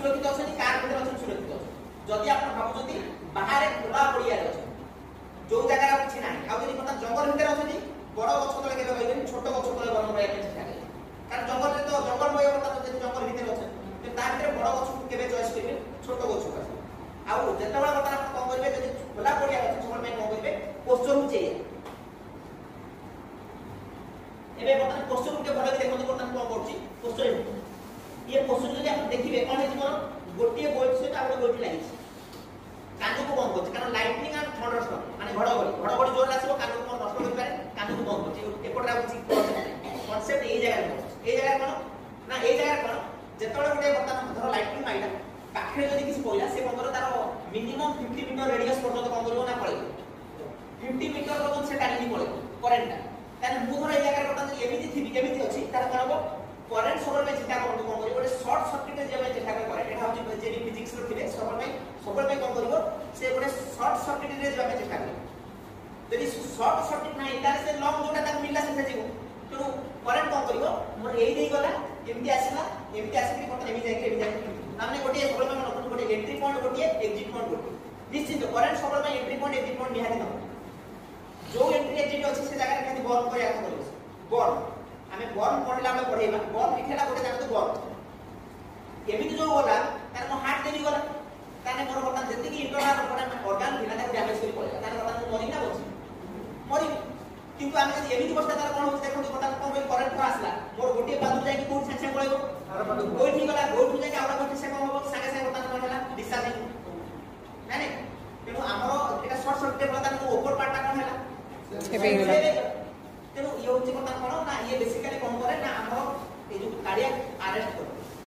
सुरक्षित अछन कार भीतर अछन सुरक्षित अछन जदि आपण भाबुछथि बाहर खुला पड़िया रे अछन जो जगह किछि नाही आ जदि पता जंगल भीतर अछन बड़ गछ तले केबे रहबेन छोट गछ तले गरम रहय के चेष्टा करिवे कारण जंगल रे तो जंगल भय पता जदि जंगल भीतर अछन तो ता भीतर बड़ गछ केबे चॉइस करिवे छोट गछ का आ जेतबेला पता आपण कोन करिवे जदि खुला पड़िया अछन सब में कोन करिवे पोस्चर उ चाहिए एबे बर्तमान पोस्चर के भलो देखो बर्तमान कोन करछि पोस्चर ये पोस्चर जदि आपण देखिबे कोन हेछि मोर गोटिए गोइट से आउट गोइट लागि कान को बंद करछि कारण लाइटनिंग एंड थंडरस्टॉर्म माने घड़घड़ी जोर आसीबो कान को नष्ट कर पारे कान को बंद करछि एपटरा होछि कांसेप्ट ए जगह कोन ना ए जगह कोन जेतबेला गोटे बर्तमान धर लाइटनिंग माइला पाखरे जदि किछ पइला से कोन तार मिनिमम 50 मीटर रेडियस पर्यंत कोन करबो ना पळे 50 मीटर पर्यंत से टाइम पळे करेंट ताने मु धर ए जगह बर्तमान एमिति थिबि केमिति अछि तार कोन हबो करेंट सबल में चिंता करतो कोन करिवो शॉर्ट सर्किट जे में चिंता करे एटा होची जेनी फिजिक्स रो थिबे सबल में कोन करिवो से गोटे शॉर्ट सर्किट रे जे में चिंता करे यदि शॉर्ट सर्किट नाही तार से लॉन्ग जोटा तक मिलला से जीवो तो करेंट कोन करिवो मोर एई देई गला एमती आसीला एमती आसी कोन एमि जाय हमने गोटे सबल में नोट गोटे एंट्री पॉइंट गोटे एग्जिट पॉइंट गोटे निश्चित करेंट सबल में एंट्री पॉइंट एग्जिट पॉइंट निहाती न जो एंट्री एग्जिट अछि से जगह केति बर्न करिया करबो बर्न हमें बर्न पढ़ला में पढ़ेबा बर्न लिखेला गोटे जान तो बर्न एमिति जो होला तार मो हार्ट देबी गला ताने मोर बर्तन जति की इंटरनल ऑर्गन थिला ताको डैमेज करी पड़ला ताने बर्तन मरि ना बची मरि किंतु आमे जदि एमिति बस्ता तार कोन होछि देखो बर्तन कोन होई करंट आसला मोर गोटे बाजू जाय कि कोन सेंसे पळेबो कोइ गला गोठ जाय कि आउरा गोटे से कोन होबो संगे संगे बर्तन कोन होला डिस्चार्जिंग नाने तेनु हमरो एटा शॉर्ट सर्किट बर्तन को ऊपर पार्टटा कोन होला